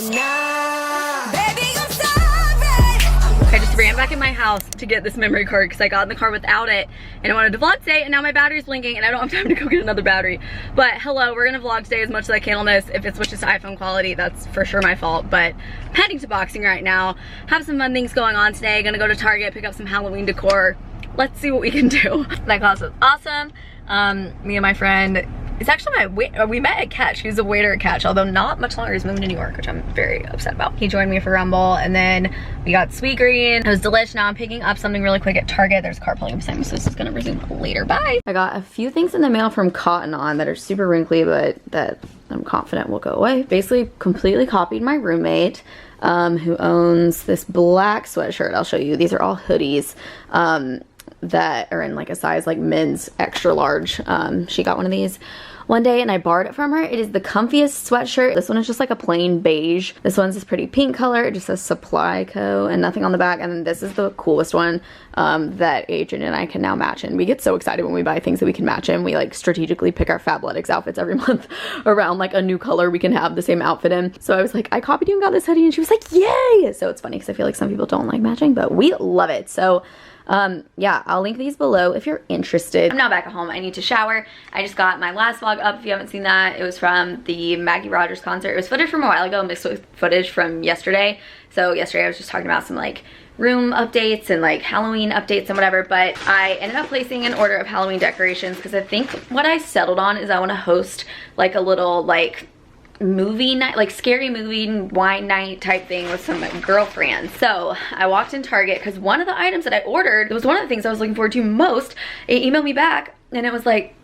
I just ran back in my house to get this memory card because I got in the car without it and I wanted to vlog today, and now my battery's blinking and I don't have time to go get another battery. But hello, we're gonna vlog today as much as I can on this. If it switches to iPhone quality, that's for sure my fault, but I'm heading to boxing right now. Have some fun things going on today. Gonna go to Target, pick up some Halloween decor. Let's see what we can do. That class was awesome. Me and my friend, it's actually my we met at Catch. He's a waiter at Catch, although not much longer. He's moving to New York, which I'm very upset about. He joined me for Rumble, and then we got Sweet Green. It was delish. Now I'm picking up something really quick at Target. There's a car pulling beside me, so this is gonna resume later. Bye. I got a few things in the mail from Cotton On that are super wrinkly, but that I'm confident will go away. Basically, completely copied my roommate, who owns this black sweatshirt. I'll show you. These are all hoodies. That are in like a size like men's extra large. She got one of these one day and I borrowed it from her. It is the comfiest sweatshirt. This one is just like a plain beige. This one's this pretty pink color. It just says Supply Co. and nothing on the back. And then this is the coolest one that Adrian and I can now match in. We get so excited when we buy things that we can match in. We like strategically pick our Fabletics outfits every month around like a new color we can have the same outfit in. So I was like, I copied you and got this hoodie, and she was like, yay! So it's funny because I feel like some people don't like matching, but we love it. So yeah, I'll link these below if you're interested. I'm now back at home. I need to shower. I just got my last vlog up if you haven't seen that. It was from the Maggie Rogers concert. It was footage from a while ago mixed with footage from yesterday. So yesterday I was just talking about some like room updates and like Halloween updates and whatever, but I ended up placing an order of Halloween decorations because I think what I settled on is I want to host like a little like movie night, like scary movie wine night type thing with some girlfriends. So I walked in Target because one of the items that I ordered, it was one of the things I was looking forward to most. It emailed me back and it was like,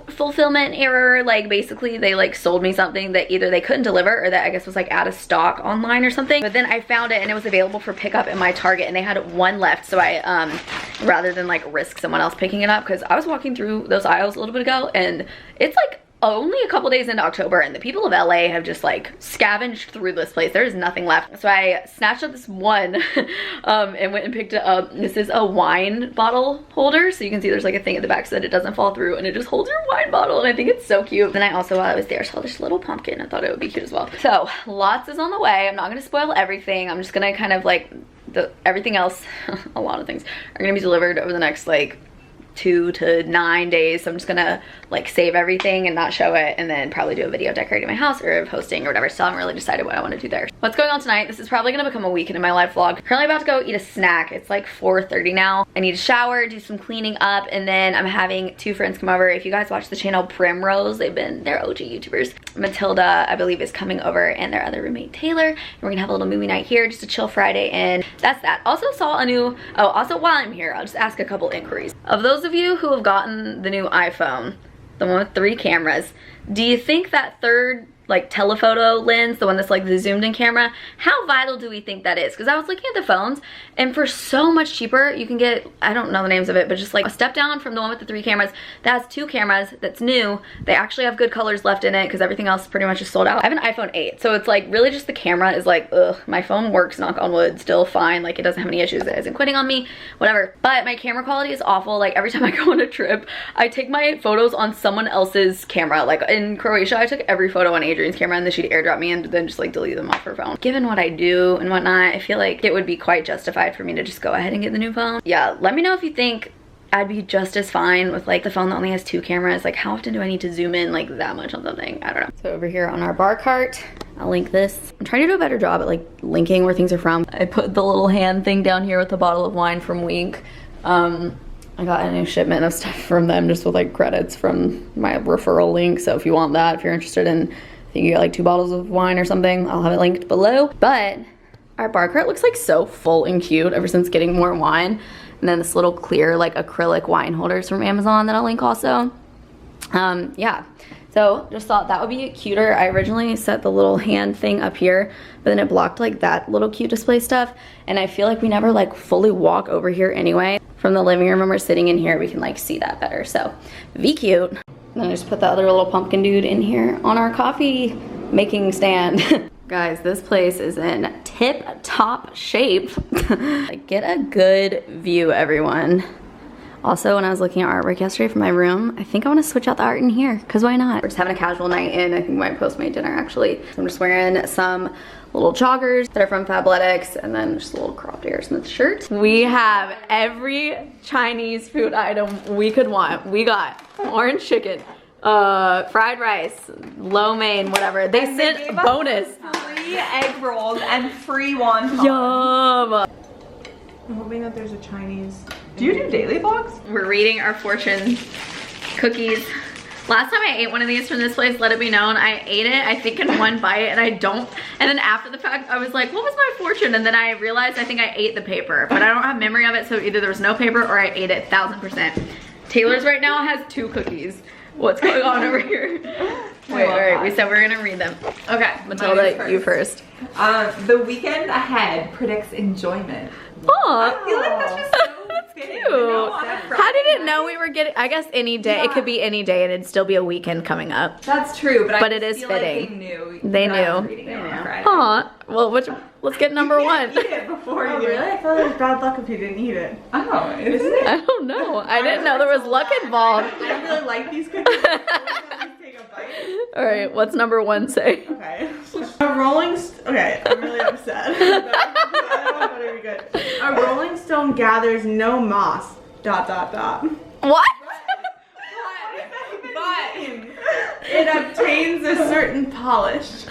fulfillment error. Like basically they like sold me something that either they couldn't deliver or that I guess was like out of stock online or something. But then I found it and it was available for pickup in my Target and they had one left. So I rather than like risk someone else picking it up, because I was walking through those aisles a little bit ago and it's like only a couple days into October and the people of LA have just like scavenged through this place. There is nothing left. So I snatched up this one and went and picked it up. This is a wine bottle holder. So you can see there's like a thing at the back so that it doesn't fall through and it just holds your wine bottle, and I think it's so cute. Then I also, while I was there, saw this little pumpkin. I thought it would be cute as well. So lots is on the way. I'm not gonna spoil everything. I'm just gonna kind of like, everything else, a lot of things are gonna be delivered over the next like 2 to 9 days. So I'm just gonna like save everything and not show it, and then probably do a video decorating my house or hosting or whatever. Still haven't really decided what I want to do there. What's going on tonight? This is probably gonna become a weekend in my life vlog. Currently about to go eat a snack. It's like 4:30 now. I need to shower, do some cleaning up, and then I'm having 2 friends come over. If you guys watch the channel Primrose, they're OG YouTubers. Matilda, I believe, is coming over, and their other roommate Taylor, and we're gonna have a little movie night here, just a chill Friday, and that's that. Also saw a new, oh, also while I'm here, I'll just ask a couple inquiries. Of those of you who have gotten the new iPhone, the one with 3 cameras, do you think that third like telephoto lens, the one that's like the zoomed in camera, how vital do we think that is? Because I was looking at the phones and for so much cheaper you can get, I don't know the names of it, but just like a step down from the one with the 3 cameras that has 2 cameras, that's new. They actually have good colors left in it because everything else pretty much is sold out. I have an iPhone 8, so it's like really just the camera is like, ugh, my phone works, knock on wood, still fine, like it doesn't have any issues, it isn't quitting on me, whatever. But my camera quality is awful. Like every time I go on a trip I take my photos on someone else's camera. Like in Croatia I took every photo on Adrian's camera and then she'd airdrop me and then just like delete them off her phone. Given what I do and whatnot, I feel like it would be quite justified for me to just go ahead and get the new phone. Yeah, let me know if you think I'd be just as fine with like the phone that only has 2 cameras. Like how often do I need to zoom in like that much on something? I don't know. So over here on our bar cart, I'll link this. I'm trying to do a better job at like linking where things are from. I put the little hand thing down here with the bottle of wine from Wink. I got a new shipment of stuff from them just with like credits from my referral link. So if you want that, if you're interested in, I think you get like 2 bottles of wine or something, I'll have it linked below. But our bar cart looks like so full and cute ever since getting more wine. And then this little clear like acrylic wine holders from Amazon that I'll link also. Yeah, so just thought that would be cuter. I originally set the little hand thing up here, but then it blocked like that little cute display stuff. And I feel like we never like fully walk over here anyway. From the living room when we're sitting in here, we can like see that better. So be cute. Then I just put the other little pumpkin dude in here on our coffee making stand. Guys, this place is in tip-top shape. Like, get a good view, everyone. Also, when I was looking at artwork yesterday for my room, I think I want to switch out the art in here, because why not? We're just having a casual night in, I think my Postmate dinner actually. So I'm just wearing some little joggers that are from Fabletics, and then just a little cropped Aerosmith shirt. We have every Chinese food item we could want. We got orange chicken, fried rice, lo mein, whatever. They sent bonus. 3 egg rolls and free wontons. Yum. I'm hoping that there's a Chinese. Do you do daily vlogs? We're reading our fortune cookies. Last time I ate one of these from this place, let it be known, I ate it, I think in one bite, and and then after the fact, I was like, what was my fortune? And then I realized I think I ate the paper, but I don't have memory of it, so either there was no paper or I ate it 1000%. Taylor's right now has 2 cookies. What's going on over here? Wait, all right, we said we're gonna read them. Okay, Matilda, you first. The weekend ahead predicts enjoyment. Oh, I feel like that's just so fitting. cute. How did it know we were getting, I guess any day, it could be any day and it'd still be a weekend coming up. That's true, but it is feel fitting. Like they knew. They knew. Aw, well, let's get number 1. Eat it before you. Really? I thought it was bad luck if you didn't eat it. Oh, is it? I don't know. I didn't know there was luck involved. I don't really like these cookies. Take a bite. All right, what's number 1 say? Okay. Okay, I'm really upset. I don't know if it'll be good. A rolling stone gathers no moss. ... What? But it obtains a certain polish.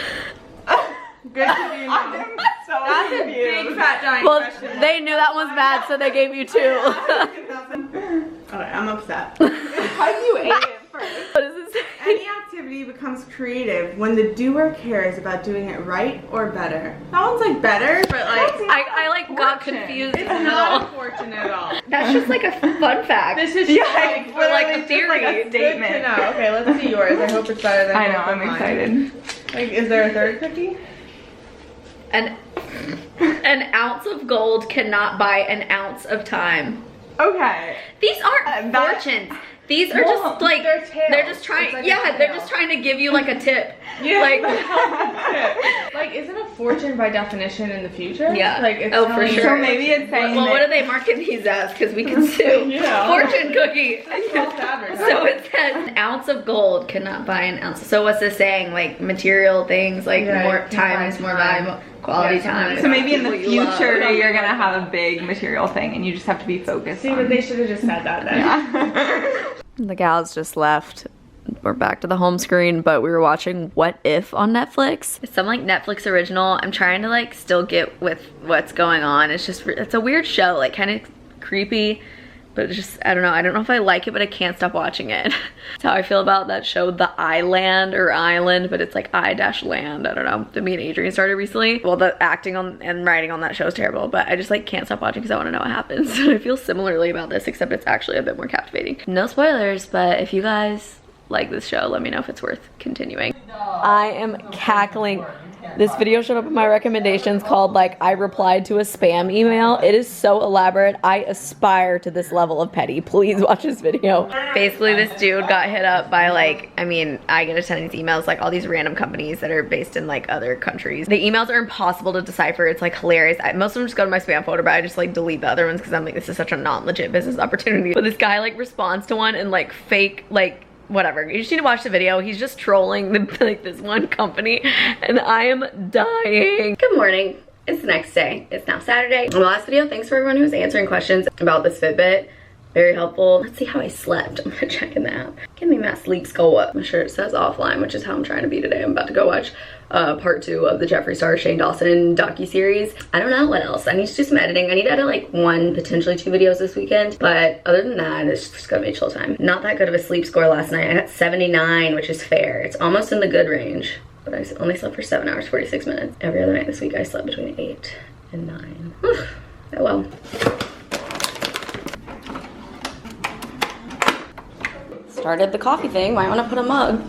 Good to be known. That's a big fat giant Well, question. they knew that one's bad, so they gave you 2. Okay, I'm upset. Because you ate it first. What does it say? Any activity becomes creative when the doer cares about doing it right or better. That one's like better, but like I like got confused. it's not a fortune at all. That's just like a fun fact. This is Yeah, or like a theory. Like a good statement. to know. Okay, let's see yours. I hope it's better than I know, both of I'm mine. excited. Like, is there a third cookie? An ounce of gold cannot buy an ounce of time. Okay. These aren't fortunes. These are just like they're tails. they're just trying. It's like a Yeah, they're tail. just trying to give you like a tip. Yeah. Like Like, isn't a fortune by definition in the future? Yeah. Like, it's Oh, for telling you- sure. So maybe it's saying well, that. what do they market these as? Because we can sue. You know. Fortune cookie. False advertising. So it says an ounce of gold cannot buy an ounce. So what's this saying? Like material things, like Yeah, more you can time is buy more time. valuable. Quality Yeah, time. So maybe in the People you love. future you're gonna have a big material thing and you just have to be focused See, on. but they should have just said that then. Yeah. The gals just left. We're back to the home screen, but we were watching What If on Netflix. It's some like Netflix original. I'm trying to like still get with what's going on. It's a weird show, like kind of creepy, but it's just, I don't know if I like it, but I can't stop watching it. That's how I feel about that show, The Island, but it's like I-land. I don't know. That me and Adrian started recently. Well, the acting on and writing on that show is terrible, but I just like can't stop watching because I want to know what happens. I feel similarly about this, except it's actually a bit more captivating. No spoilers, but if you guys like this show, let me know if it's worth continuing. I am cackling. This video showed up in my recommendations called like I replied to a spam email. It is so elaborate. I aspire to this level of petty. Please watch this video. Basically this dude got hit up by like, I mean, I get a ton of these emails, like all these random companies that are based in like other countries. The emails are impossible to decipher. It's like hilarious. Most of them just go to my spam folder, but I just like delete the other ones because I'm like, this is such a non-legit business opportunity. But this guy like responds to one and like fake like whatever, you just need to watch the video. He's just trolling like this one company and I am dying. Good morning, it's the next day. It's now Saturday. In the last video, thanks for everyone who was answering questions about this Fitbit. Very helpful. Let's see how I slept. I'm gonna check in the app. Give me my sleep score. My shirt says offline, which is how I'm trying to be today. I'm about to go watch part 2 of the Jeffree Star Shane Dawson docu-series. I don't know what else. I need to do some editing. I need to edit like 1, potentially 2 videos this weekend. But other than that, it's just gonna be chill time. Not that good of a sleep score last night. I got 79, which is fair. It's almost in the good range. But I only slept for 7 hours, 46 minutes. Every other night this week, I slept between 8 and 9. Whew. Oh well. Started the coffee thing. Might want to put a mug.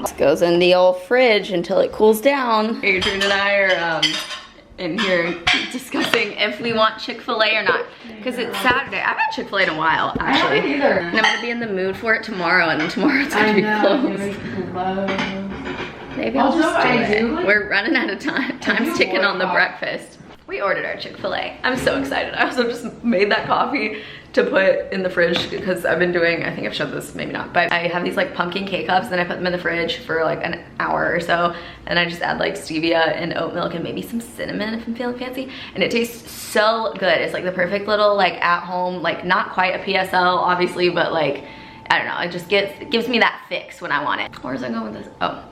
This goes in the old fridge until it cools down. Adrian and I are in here discussing if we want Chick-fil-A or not. Because it's Saturday. I haven't had Chick-fil-A in a while, actually. I haven't either. And I'm gonna be in the mood for it tomorrow, and then tomorrow it's gonna be closed. Maybe I'll just do it. We're running out of time. Time's ticking on the breakfast. We ordered our Chick-fil-A. I'm so excited. I also just made that coffee to put in the fridge because I've been doing, I think I've showed this, maybe not, but I have these like pumpkin K-cups, then I put them in the fridge for like an hour or so, and I just add like stevia and oat milk and maybe some cinnamon if I'm feeling fancy, and it tastes so good. It's like the perfect little like at home, like not quite a PSL obviously, but like, I don't know, it just gives me that fix when I want it. Where was I going with this? Oh,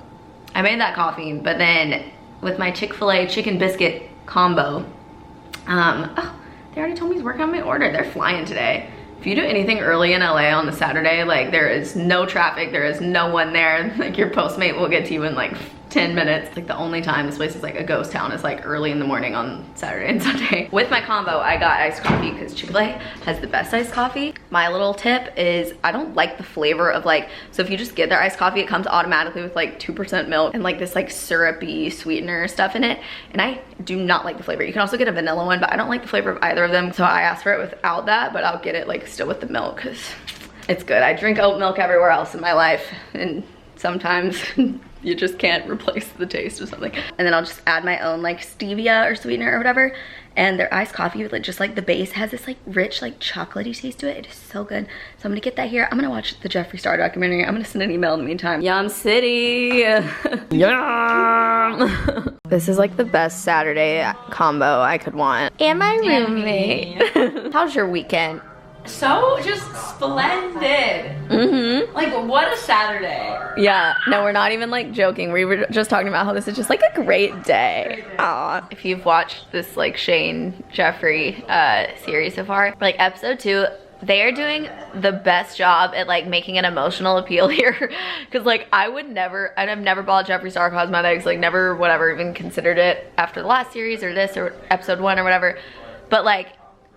I made that coffee, but then with my Chick-fil-A chicken biscuit combo, oh, they already told me he's working on my order. They're flying today. If you do anything early in LA on the Saturday, like there is no traffic, there is no one there. Like your Postmate will get to you in like 10 minutes. Like the only time this place is like a ghost town is like early in the morning on Saturday and Sunday. With my combo, I got iced coffee because Chick-fil-A has the best iced coffee. My little tip is I don't like the flavor of like, so if you just get their iced coffee, it comes automatically with like 2% milk and like this like syrupy sweetener stuff in it. And I do not like the flavor. You can also get a vanilla one, but I don't like the flavor of either of them. So I asked for it without that, but I'll get it like still with the milk because it's good. I drink oat milk everywhere else in my life, and sometimes you just can't replace the taste of something. And then I'll just add my own like stevia or sweetener or whatever. And their iced coffee with like just like the base has this like rich like chocolatey taste to it. It is so good. So I'm gonna get that here. I'm gonna watch the Jeffree Star documentary. I'm gonna send an email in the meantime. Yum City. Yum. This is like the best Saturday combo I could want. And my roommate. How's your weekend? So just splendid. Mm-hmm. Like what a Saturday. Yeah, no, we're not even like joking. We were just talking about how this is just like a great day. Aw. If you've watched this like Shane Jeffree series so far, like episode 2, they are doing the best job at like making an emotional appeal here. Cause like I'd have never bought Jeffree Star cosmetics, like never whatever even considered it after the last series or this or episode 1 or whatever. But like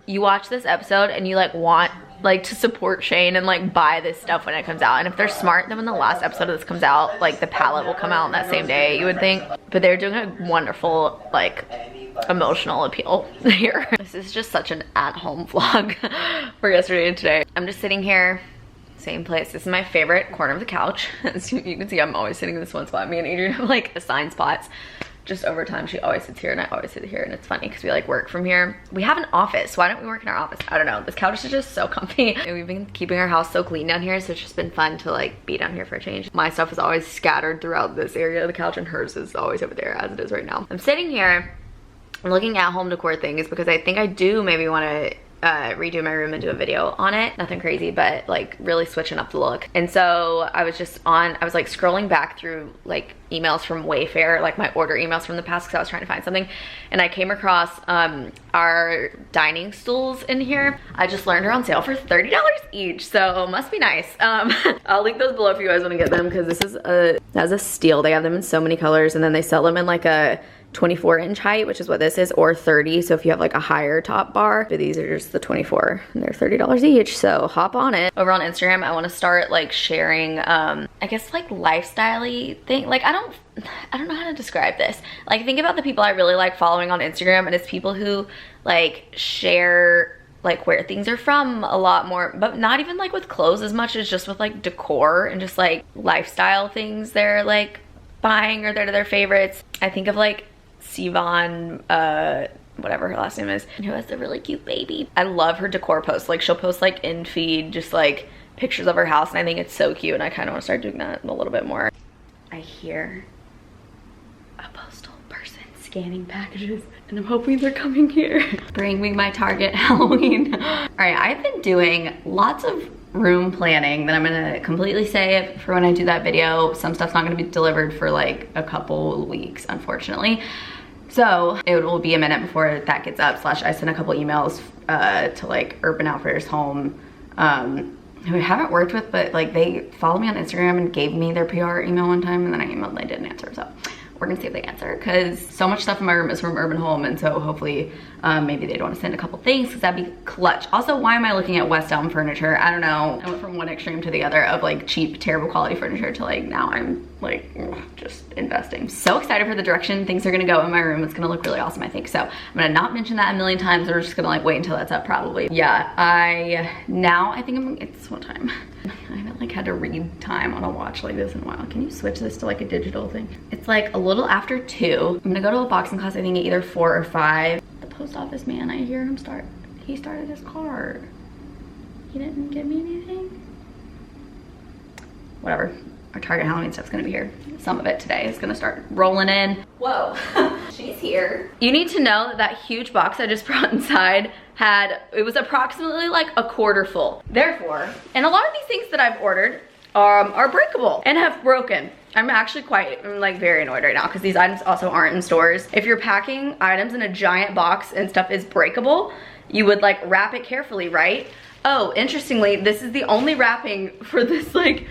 you watch this episode and you like want like to support Shane and like buy this stuff when it comes out. And if they're smart, then when the last episode of this comes out, like the palette will come out on that same day, you would think. But they're doing a wonderful like emotional appeal here. This is just such an at-home vlog for yesterday and today. I'm just sitting here, same place. This is my favorite corner of the couch. As you can see, I'm always sitting in this one spot. Me and Adrian have like assigned spots. Just over time, she always sits here and I always sit here, and it's funny because we like work from here. We have an office. Why don't we work in our office? I don't know. This couch is just so comfy. And we've been keeping our house so clean down here, so it's just been fun to like be down here for a change. My stuff is always scattered throughout this area of the couch, and hers is always over there as it is right now. I'm sitting here looking at home decor things because I think I do maybe want to redo my room and do a video on it. Nothing crazy, but like really switching up the look. And so I was like scrolling back through like emails from Wayfair, like my order emails from the past, because I was trying to find something, and I came across our dining stools in here. I just learned are on sale for $30 each, so must be nice. I'll link those below if you guys want to get them, because this is that's a steal. They have them in so many colors, and then they sell them in like a 24-inch height, which is what this is, or 30. So if you have like a higher top bar, these are just the 24 and they're $30 each, so hop on it. Over on Instagram, I want to start like sharing I guess like lifestyle-y thing. Like I don't know how to describe this. Like think about the people I really like following on Instagram, and it's people who like share like where things are from a lot more, but not even like with clothes as much as just with like decor and just like lifestyle things they're like buying, or they're their favorites. I think of like Sivan, whatever her last name is, who has the really cute baby. I love her decor posts. Like she'll post like in feed just like pictures of her house, and I think it's so cute, and I kind of want to start doing that a little bit more. I hear a postal person scanning packages, and I'm hoping they're coming here. Bring me my Target Halloween. All right, I've been doing lots of room planning that I'm gonna completely save for when I do that video. Some stuff's not gonna be delivered for like a couple weeks, unfortunately. So it will be a minute before that gets up, / I sent a couple emails to like Urban Outfitters Home, who I haven't worked with, but like they followed me on Instagram and gave me their PR email one time, and then I emailed and they didn't answer. So we're gonna see if they answer, because so much stuff in my room is from Urban Home, and so hopefully maybe they'd want to send a couple things, because that'd be clutch. Also, why am I looking at West Elm furniture? I don't know. I went from one extreme to the other of like cheap, terrible quality furniture to like now I'm like just investing. So excited for the direction things are gonna go in my room. It's gonna look really awesome, I think. So I'm gonna not mention that a million times. We're just gonna like wait until that's up probably. Yeah, I think it's what time? I haven't like had to read time on a watch like this in a while. Can you switch this to like a digital thing? It's like a little after 2. I'm gonna go to a boxing class, I think at either 4 or 5. The about this man. I hear him start. He started his car. He didn't give me anything. Whatever. Our Target Halloween stuff's gonna be here. Some of it today is gonna start rolling in. Whoa, she's here. You need to know that that huge box I just brought inside it was approximately like a quarter full. Therefore, and a lot of these things that I've ordered are breakable and have broken. I'm actually very annoyed right now because these items also aren't in stores. If you're packing items in a giant box and stuff is breakable, you would like wrap it carefully, right? Oh, interestingly, this is the only wrapping for this like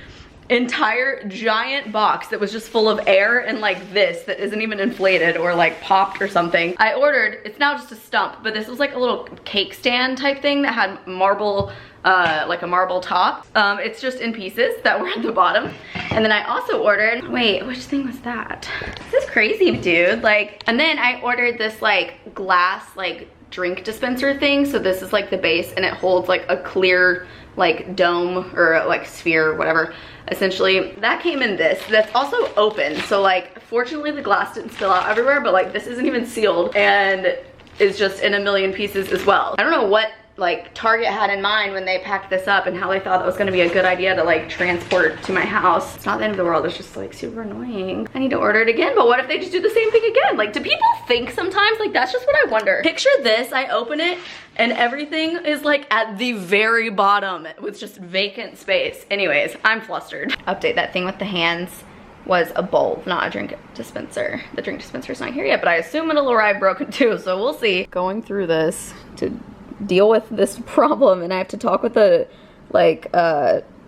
entire giant box that was just full of air and like this that isn't even inflated or like popped or something. I ordered, it's now just a stump, but this was like a little cake stand type thing that had marble, like a marble top. It's just in pieces that were at the bottom. And then I also ordered, wait, which thing was that? This is crazy, dude. Like, and then I ordered this like glass, like drink dispenser thing. So this is like the base and it holds like a clear like dome or like sphere or whatever. Essentially, that came in this. That's also open. So like, fortunately the glass didn't spill out everywhere, but like this isn't even sealed and is just in a million pieces as well. I don't know what like Target had in mind when they packed this up and how they thought that was gonna be a good idea to like transport to my house. It's not the end of the world, it's just like super annoying. I need to order it again, but what if they just do the same thing again? Like, do people think sometimes? Like, that's just what I wonder. Picture this, I open it and everything is like at the very bottom with just vacant space. Anyways, I'm flustered. Update, that thing with the hands was a bowl, not a drink dispenser. The drink dispenser's not here yet, but I assume it'll arrive broken too, so we'll see. Going through this to deal with this problem, and I have to talk with a like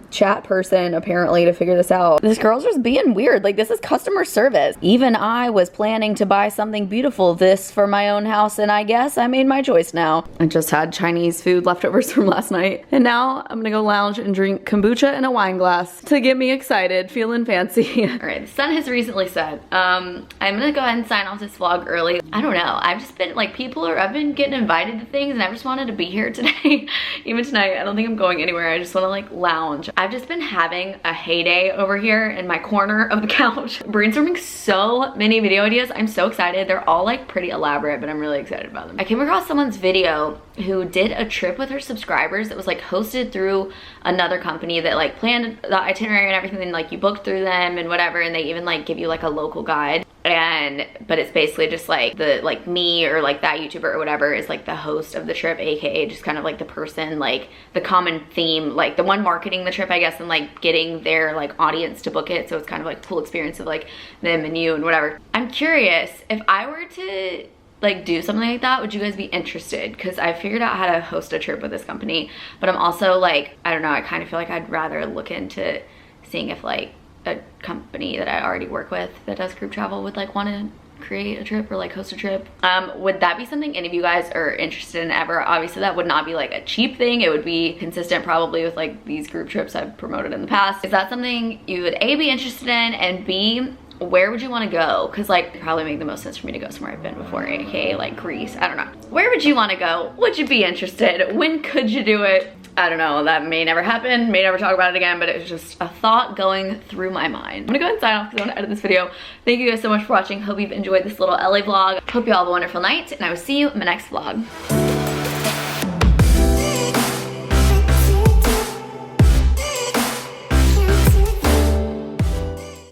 chat person apparently to figure this out. This girl's just being weird. Like, this is customer service. Even I was planning to buy something beautiful this for my own house, and I guess I made my choice now. I just had Chinese food leftovers from last night, and now I'm gonna go lounge and drink kombucha in a wine glass to get me excited, feeling fancy. All right, the sun has recently set. I'm gonna go ahead and sign off this vlog early. I don't know, I've just been like, I've been getting invited to things and I just wanted to be here today. Even tonight, I don't think I'm going anywhere. I just wanna like lounge. I've just been having a heyday over here in my corner of the couch, brainstorming so many video ideas. I'm so excited. They're all like pretty elaborate, but I'm really excited about them. I came across someone's video who did a trip with her subscribers that was like hosted through another company that like planned the itinerary and everything, and like you booked through them and whatever, and they even like give you like a local guide. But it's basically just like me or like that YouTuber or whatever is like the host of the trip, aka just kind of like the person, like the common theme, like the one marketing the trip, I guess, and like getting their like audience to book it. So it's kind of like a cool experience of like them and you and whatever. I'm curious, if I were to like do something like that, would you guys be interested? Because I figured out how to host a trip with this company, but I'm also like, I don't know, I kind of feel like I'd rather look into seeing if like a company that I already work with that does group travel would like want to create a trip or like host a trip. Would that be something any of you guys are interested in ever? Obviously that would not be like a cheap thing. It would be consistent probably with like these group trips I've promoted in the past. Is that something you would A, be interested in, and B, where would you want to go? Because like probably make the most sense for me to go somewhere I've been before, aka like Greece. I don't know. Where would you want to go? Would you be interested? When could you do it? I don't know, that may never happen, may never talk about it again, but it was just a thought going through my mind. I'm gonna go ahead and sign off because I want to edit this video. Thank you guys so much for watching. Hope you've enjoyed this little LA vlog. Hope you all have a wonderful night, and I will see you in my next vlog.